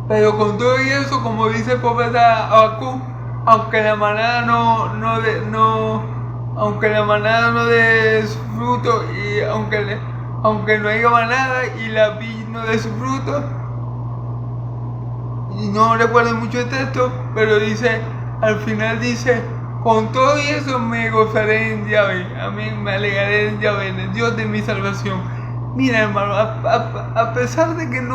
Speaker 1: Pero con todo eso, como dice el profeta Habacuc, aunque la manada aunque la manada no dé su fruto, y aunque no haya manada y la vid no dé su fruto, y no recuerdo mucho el texto, pero dice, al final dice, con todo eso me gozaré en Yahvé, amén, me alegraré en Yahvé, en el Dios de mi salvación. Mira, hermano, a pesar de que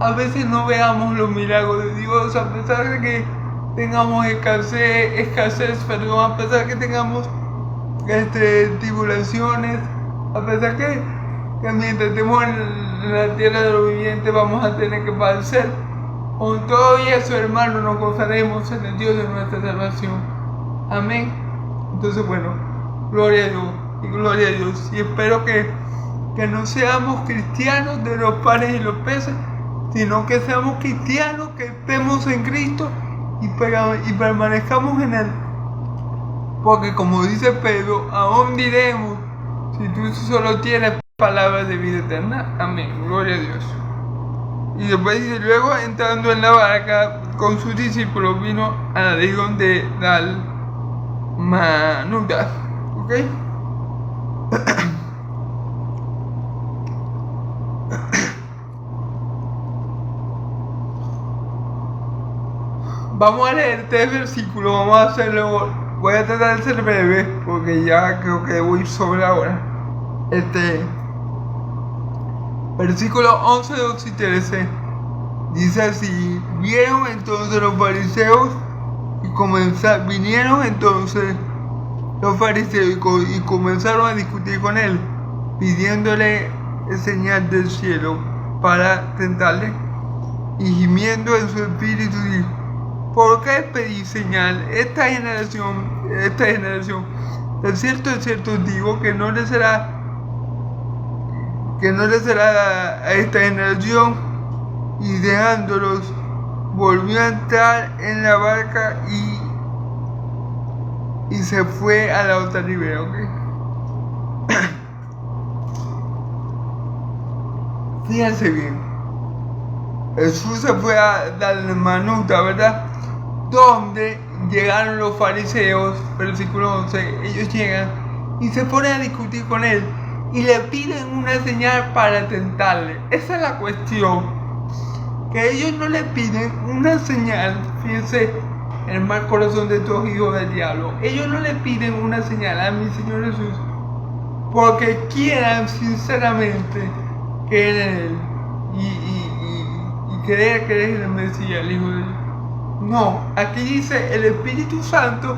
Speaker 1: a veces no veamos los milagros de Dios, a pesar de que tengamos escasez, a pesar de que tengamos tribulaciones, a pesar que mientras estemos en la tierra de los vivientes vamos a tener que padecer, con todo eso, hermano, nos gozaremos en el Dios de nuestra salvación. Amén. Entonces, bueno, gloria a Dios y gloria a Dios. Y espero que no seamos cristianos de los panes y los peces, sino que seamos cristianos, que estemos en Cristo y permanezcamos en Él. Porque como dice Pedro, aún diremos, si tú solo tienes palabras de vida eterna. Amén. Gloria a Dios. Y después dice, luego entrando en la barca con sus discípulos vino a la región de Dalmanuta. ¿Ok? Vamos a leer 3 versículos, vamos a hacerlo, voy a tratar de ser breve porque ya creo que voy sobre la hora. Versículos 11, 12 y 13 dice así: vinieron entonces los fariseos y comenzaron a discutir con él, pidiéndole señal del cielo para tentarle. Y gimiendo en su espíritu dijo: ¿por qué pedís señal? Esta generación, de cierto os digo que no le será a esta generación. Y dejándolos, volvió a entrar en la barca y se fue a la otra ribera. ¿Okay? Fíjense bien, Jesús se fue a Dalmanuta, ¿verdad? Donde llegaron los fariseos, versículo 11, ellos llegan y se ponen a discutir con él y le piden una señal para tentarle. Esa es la cuestión, que ellos no le piden una señal. Fíjense el mal corazón de estos hijos del diablo. Ellos no le piden una señal a mi Señor Jesús porque quieran sinceramente creer en Él y creer que es el Mesías, el Hijo de Dios. No, aquí dice, el Espíritu Santo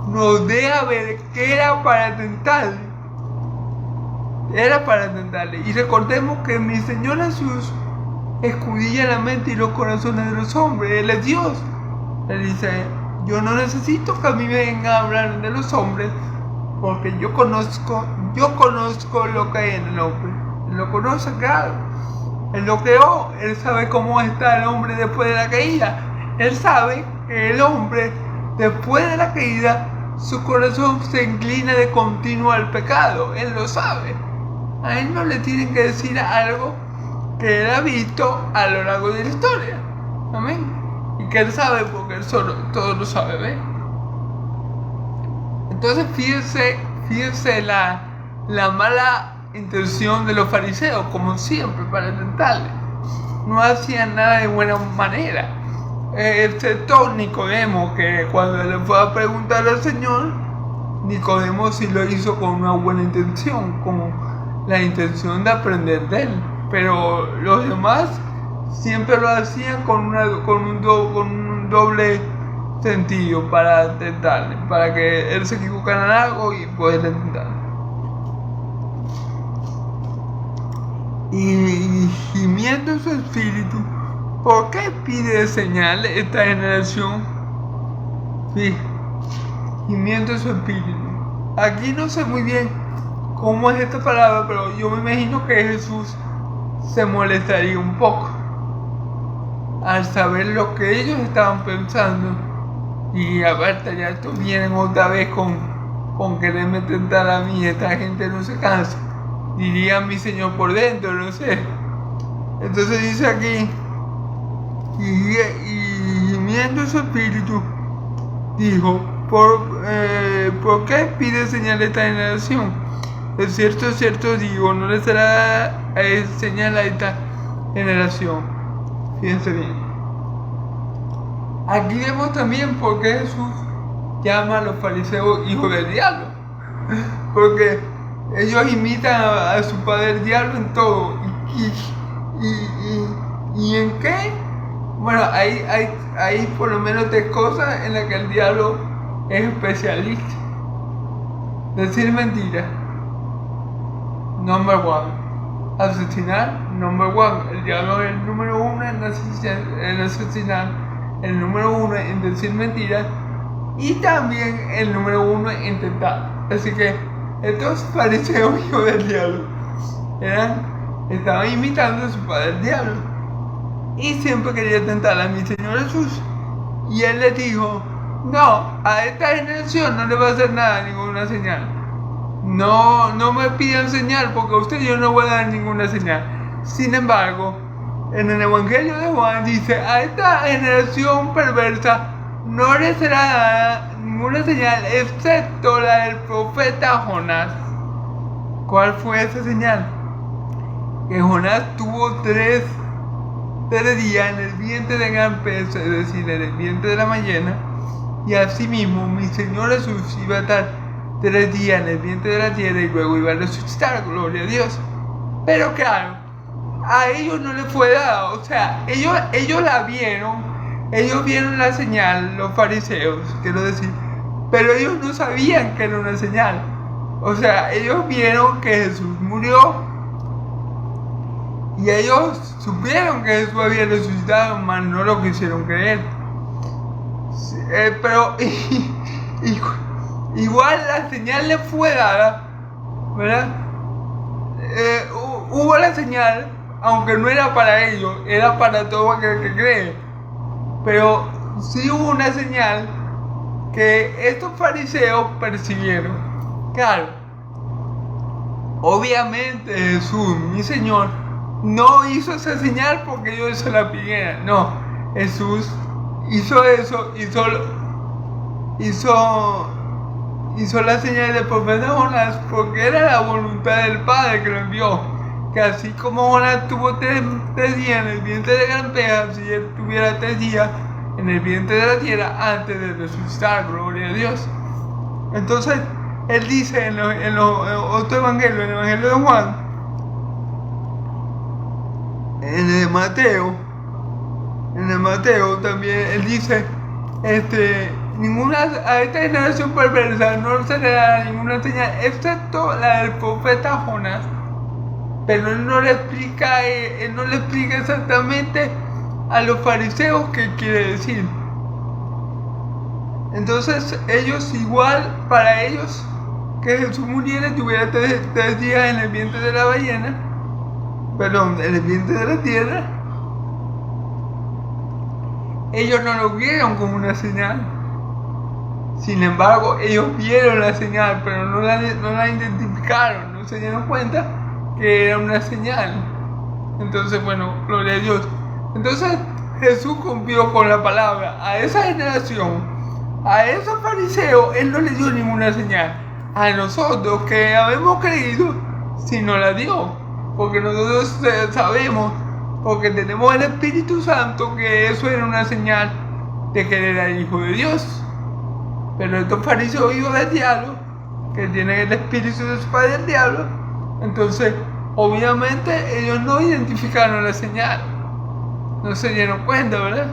Speaker 1: nos deja ver que era para tentarle. Era para tentarle. Y recordemos que mi Señor Jesús escudilla la mente y los corazones de los hombres. Él es Dios. Él dice, yo no necesito que a mí me vengan a hablar de los hombres, porque yo conozco lo que hay en el hombre. Él lo conoce, claro. Él lo creó. Él sabe cómo está el hombre después de la caída. Él sabe que el hombre, después de la caída, su corazón se inclina de continuo al pecado. Él lo sabe. A él no le tienen que decir algo que él ha visto a lo largo de la historia. Amén. Y que él sabe porque él solo todo lo sabe, ¿ves? Entonces fíjense la mala intención de los fariseos, como siempre, para tentarle. No hacían nada de buena manera. Excepto Nicodemo, que cuando le fue a preguntar al Señor, Nicodemo sí lo hizo con una buena intención, como la intención de aprender de él. Pero los demás siempre lo hacían con un doble sentido para tentarle, para que él se equivocara en algo y poder tentarle. Y gimiendo su espíritu, ¿por qué pide señal esta generación? Sí, gimiendo su espíritu. Aquí no sé muy bien cómo es esta palabra, pero yo me imagino que Jesús se molestaría un poco. al saber lo que ellos estaban pensando, y aparte ya estos vienen otra vez con quererme tentar a mí, esta gente no se cansa, diría mi Señor por dentro, no sé. Entonces dice aquí, y gimiendo su espíritu, dijo, ¿por qué pide señal esta generación? De cierto digo, no le será señal a esta generación. Fíjense bien. Aquí vemos también por qué Jesús llama a los fariseos hijos del diablo. Porque ellos imitan a su padre el diablo en todo. ¿Y en qué? Bueno, hay por lo menos 3 cosas en las que el diablo es especialista. Decir mentira, number 1. Asesinar, number 1. El diablo es el número 1 en asesinar, el número 1 en decir mentiras y también el número 1 en tentar. Así que estos fariseos hijos del diablo estaban imitando a su padre el diablo y siempre quería tentar a mi Señor Jesús. Y él les dijo, no, a esta generación no le va a hacer nada, ninguna señal. No me pidan señal porque a usted yo no voy a dar ninguna señal. Sin embargo, en el Evangelio de Juan dice, a esta generación perversa no le será dada ninguna señal excepto la del profeta Jonás. ¿Cuál fue esa señal? Que Jonás tuvo 3 días en el vientre de gran pez, es decir, en el vientre de la ballena, y asimismo mi Señor Jesús iba a estar 3 días en el vientre de la tierra y luego iba a resucitar, gloria a Dios. Pero claro, a ellos no les fue dado, o sea, ellos la vieron, ellos vieron la señal, los fariseos, quiero decir, pero ellos no sabían que era una señal. O sea, ellos vieron que Jesús murió y ellos supieron que Jesús había resucitado, mas no lo quisieron creer. Pero igual la señal le fue dada, ¿verdad? Hubo la señal, aunque no era para ellos, era para todo aquel que cree. Pero sí hubo una señal que estos fariseos persiguieron. Claro, obviamente Jesús, mi Señor, no hizo esa señal porque ellos se la pidieran. No, Jesús hizo eso, hizo la señal del profeta Jonás porque era la voluntad del Padre que lo envió. Que así como Jonás tuvo 3 días en el vientre de gran pez, así él tuviera 3 días en el vientre de la tierra antes de resucitar, gloria a Dios. Entonces, él dice en otro evangelio, en el evangelio de Juan, en el Mateo también, él dice, a esta generación perversa no se le dará ninguna señal excepto la del profeta Jonás. Pero él no le explica exactamente a los fariseos qué quiere decir. Entonces ellos igual, para ellos, que Jesús muriera y tuviera 3 días en el vientre de la ballena, en el vientre de la tierra, ellos no lo vieron como una señal. Sin embargo, ellos vieron la señal, pero no la identificaron, no se dieron cuenta que era una señal. Entonces, bueno, gloria a Dios. Entonces, Jesús cumplió con la palabra. A esa generación, a esos fariseos, Él no le dio ninguna señal. A nosotros que habemos creído, sí nos la dio. Porque nosotros sabemos, porque tenemos el Espíritu Santo, que eso era una señal de que Él era hijo de Dios. Pero estos fariseos hijos del diablo, que tienen el espíritu de su padre el diablo, entonces obviamente ellos no identificaron la señal, no se dieron cuenta, ¿verdad?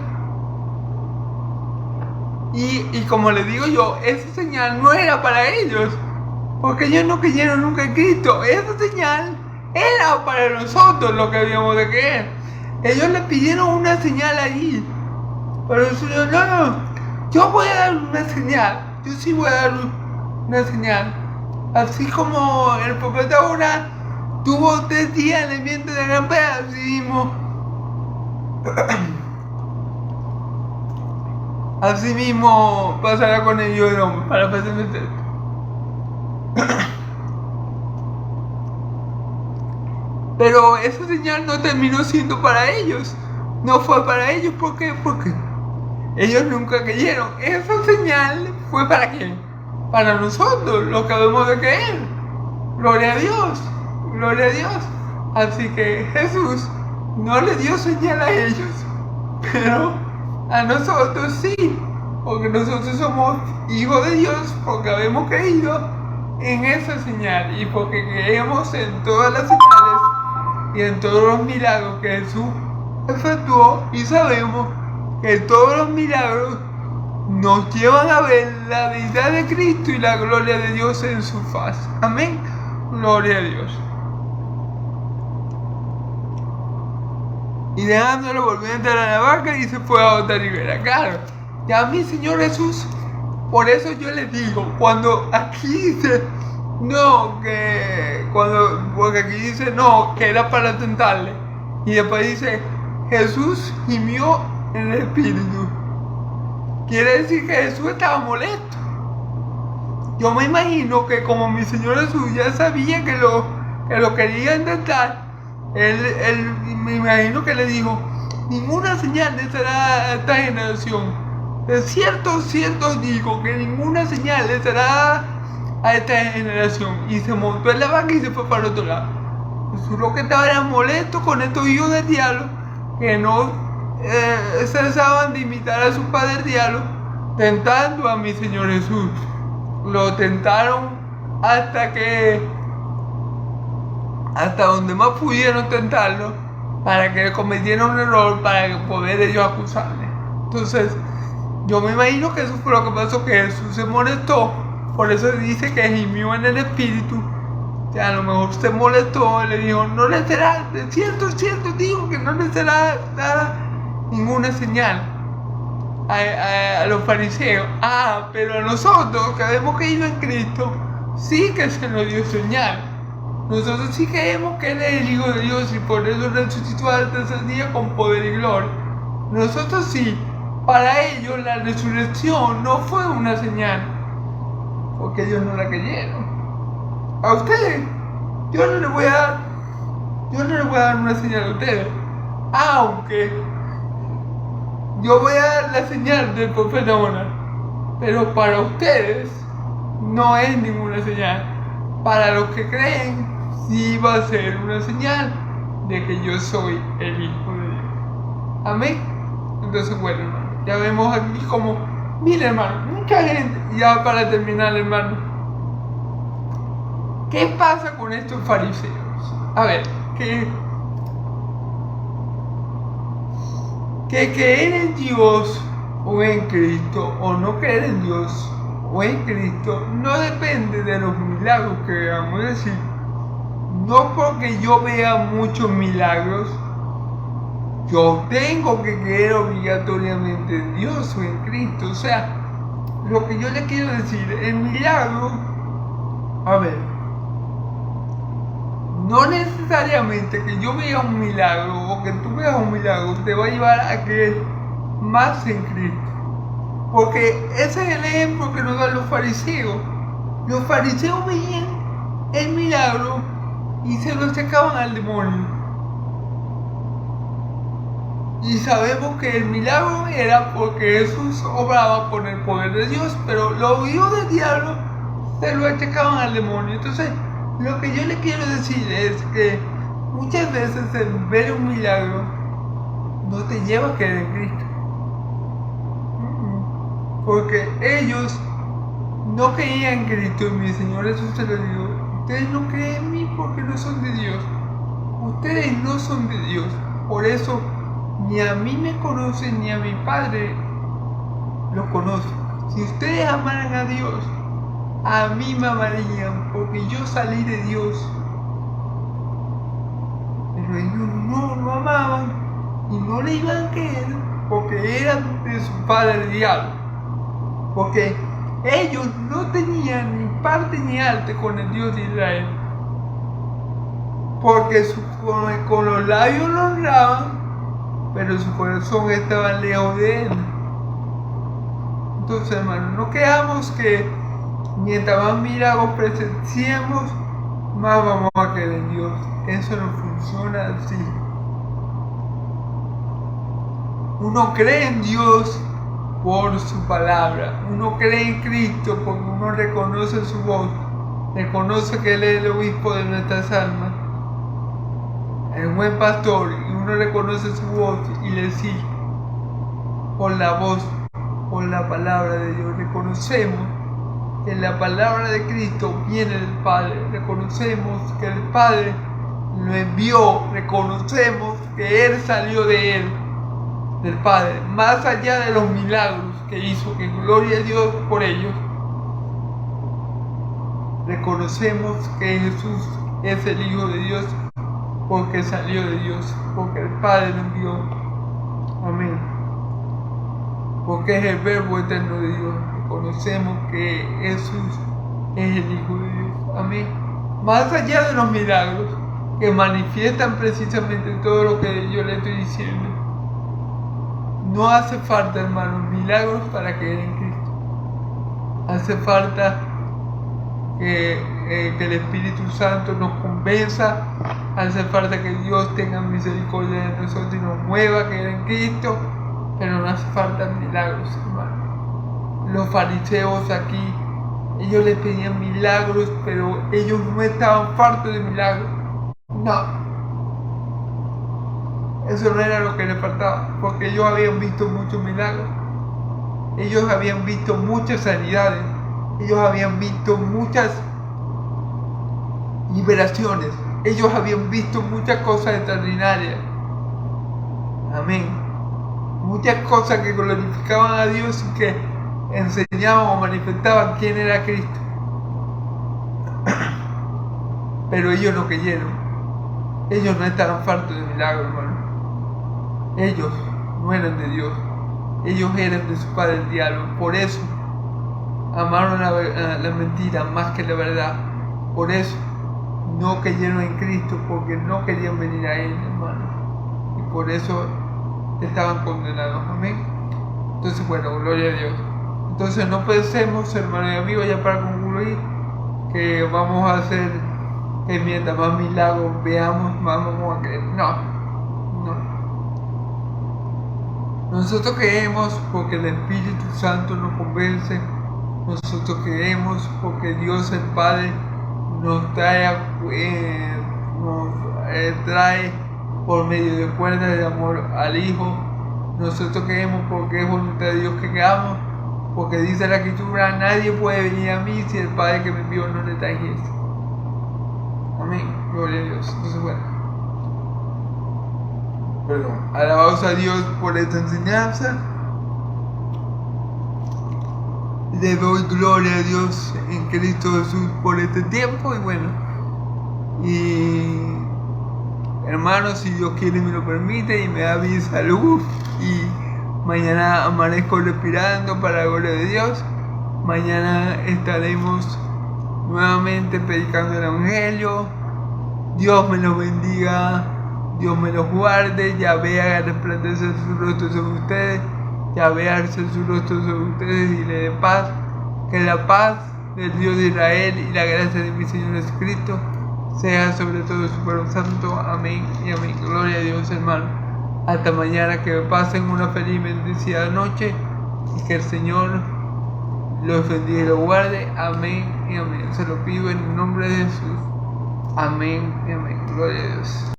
Speaker 1: Y como les digo yo, esa señal no era para ellos, porque ellos no creyeron nunca en Cristo. Esa señal era para nosotros, lo que habíamos de creer. Ellos le pidieron una señal allí, pero el Señor no, yo voy a dar una señal, yo sí voy a dar una señal. Así como el profeta Jonás tuvo 3 días en el vientre de gran pez, así mismo Así mismo pasará con el Hijo del Hombre, para hacerme esto. Pero esa señal no terminó siendo para ellos. No fue para ellos, ¿por qué? Porque ellos nunca creyeron. Esa señal fue para quién? Para nosotros, los que debemos de creer. Gloria a Dios, gloria a Dios. Así que Jesús no le dio señal a ellos, pero a nosotros sí, porque nosotros somos hijos de Dios, porque habemos creído en esa señal y porque creemos en todas las señales y en todos los milagros que Jesús efectuó, y sabemos que todos los milagros nos llevan a ver la deidad de Cristo y la gloria de Dios en su faz. Amén. Gloria a Dios. Y dejándolo volvió a entrar a la barca y se fue a otra ribera. Claro, ya mi Señor Jesús, por eso yo les digo, cuando aquí dice no, porque aquí dice no, que era para tentarle, y después dice Jesús gimió en el espíritu, quiere decir que Jesús estaba molesto. Yo me imagino que como mi Señor Jesús ya sabía que lo quería intentar, él me imagino que le dijo, ninguna señal le será a esta generación. De cierto os digo que ninguna señal le será a esta generación. Y se montó en la barca y se fue para el otro lado. Jesús lo que estaba era molesto con estos hijos del diablo, que no cesaban de imitar a su padre el diablo, tentando a mi Señor Jesús. Lo tentaron hasta donde más pudieron tentarlo, para que cometiera un error, para poder ellos acusarle. Entonces, yo me imagino que eso fue lo que pasó, que Jesús se molestó, por eso dice que gimió en el espíritu. O sea, a lo mejor se molestó y le dijo, no le será, de cierto, digo que no le será dada ninguna señal a los fariseos. Pero a nosotros que hemos creído en Cristo, sí que se nos dio señal. Nosotros sí creemos que Él es el Hijo de Dios y por eso resucitó al tercer día con poder y gloria. Nosotros sí. Para ellos la resurrección no fue una señal, porque ellos no la creyeron. A ustedes, yo no les voy a dar una señal a ustedes, aunque yo voy a dar la señal del profeta Jonás, pero para ustedes no es ninguna señal. Para los que creen, sí va a ser una señal de que yo soy el Hijo de Dios. Amén. Entonces, bueno, hermano, ya vemos aquí como, mira, hermano, mucha gente, ya para terminar, hermano, ¿qué pasa con estos fariseos? A ver, que creer en Dios o en Cristo, o no creer en Dios o en Cristo, no depende de los milagros que veamos. Es decir, no porque yo vea muchos milagros, yo tengo que creer obligatoriamente en Dios o en Cristo. O sea, lo que yo le quiero decir, el milagro, a ver, no necesariamente que yo vea un milagro o que tú veas un milagro te va a llevar a creer más en Cristo. Porque ese es el ejemplo que nos dan los fariseos. Los fariseos veían el milagro y se lo sacaban al demonio. Y sabemos que el milagro era porque Jesús obraba por el poder de Dios, pero los hijos del diablo se lo achacaban al demonio. Entonces, lo que yo le quiero decir es que muchas veces el ver un milagro no te lleva a creer en Cristo. Porque ellos no creían en Cristo, y mi Señor Jesús se lo dijo, ustedes no creen en mí porque no son de Dios. Ustedes no son de Dios. Por eso ni a mí me conocen ni a mi Padre lo conocen. Si ustedes amaran a Dios, a mí me amarían, porque yo salí de Dios. Pero ellos no lo amaban y no le iban a creer porque eran de su padre el diablo. Porque ellos no tenían ni parte ni arte con el Dios de Israel. Porque con los labios lo honraban, pero su corazón estaba lejos de él. Entonces, hermano, no creamos que mientras más milagros presenciemos, más vamos a creer en Dios. Eso no funciona así. Uno cree en Dios por su palabra. Uno cree en Cristo porque uno reconoce su voz. Reconoce que Él es el obispo de nuestras almas, el buen pastor, y uno reconoce su voz y le sigue por la voz, por la palabra de Dios. Reconocemos que la palabra de Cristo viene del Padre. Reconocemos que el Padre lo envió. Reconocemos que Él salió de Él, del Padre, más allá de los milagros que hizo, que gloria a Dios por ellos. Reconocemos que Jesús es el Hijo de Dios porque salió de Dios, porque el Padre lo envió. Amén. Porque es el verbo eterno de Dios. Reconocemos que Jesús es el Hijo de Dios. Amén. Más allá de los milagros que manifiestan precisamente todo lo que yo le estoy diciendo, no hace falta, hermanos, milagros para creer en Cristo. Hace falta que el Espíritu Santo nos convenza. Hace falta que Dios tenga misericordia de nosotros y nos mueva a creer en Cristo. Pero no hace falta milagros, hermano. Los fariseos aquí, ellos les pedían milagros, pero ellos no estaban fartos de milagros. No. Eso no era lo que les faltaba, porque ellos habían visto muchos milagros. Ellos habían visto muchas sanidades. Ellos habían visto muchas liberaciones. Ellos habían visto muchas cosas extraordinarias. Amén. Muchas cosas que glorificaban a Dios y que enseñaban o manifestaban quién era Cristo. Pero ellos no creyeron. Ellos no estaban fartos de milagros, hermano. Ellos no eran de Dios. Ellos eran de su padre el diablo. Por eso amaron la mentira más que la verdad. Por eso no creyeron en Cristo, porque no querían venir a Él, hermano. Y por eso estaban condenados. Amén. Entonces, bueno, gloria a Dios. Entonces no pensemos, hermanos y amigos, ya para concluir, que vamos a hacer que mientras más milagros veamos, más vamos a creer. No. Nosotros creemos porque el Espíritu Santo nos convence. Nosotros creemos porque Dios el Padre nos trae por medio de cuerdas de amor al Hijo. Nosotros creemos porque es voluntad de Dios que creamos, porque dice la Escritura: nadie puede venir a mí si el Padre que me envió no le trajese. Amén, gloria a Dios. Entonces, bueno, alabados a Dios por esta enseñanza. Le doy gloria a Dios en Cristo Jesús por este tiempo. Y bueno, y hermanos, si Dios quiere me lo permite y me da vida y salud, y mañana amanezco respirando para la gloria de Dios, mañana estaremos nuevamente predicando el Evangelio. Dios me los bendiga, Dios me los guarde. Ya vea resplandecer su rostro sobre ustedes, ya vea alzar su rostro sobre ustedes y le dé paz. Que la paz del Dios de Israel y la gracia de mi Señor Jesucristo sea sobre todo su pueblo santo. Amén y amén. Gloria a Dios, hermano. Hasta mañana, que pasen una feliz y bendecida noche y que el Señor los bendiga y los guarde. Amén y amén. Se lo pido en el nombre de Jesús. Amén y amén. Gloria a Dios.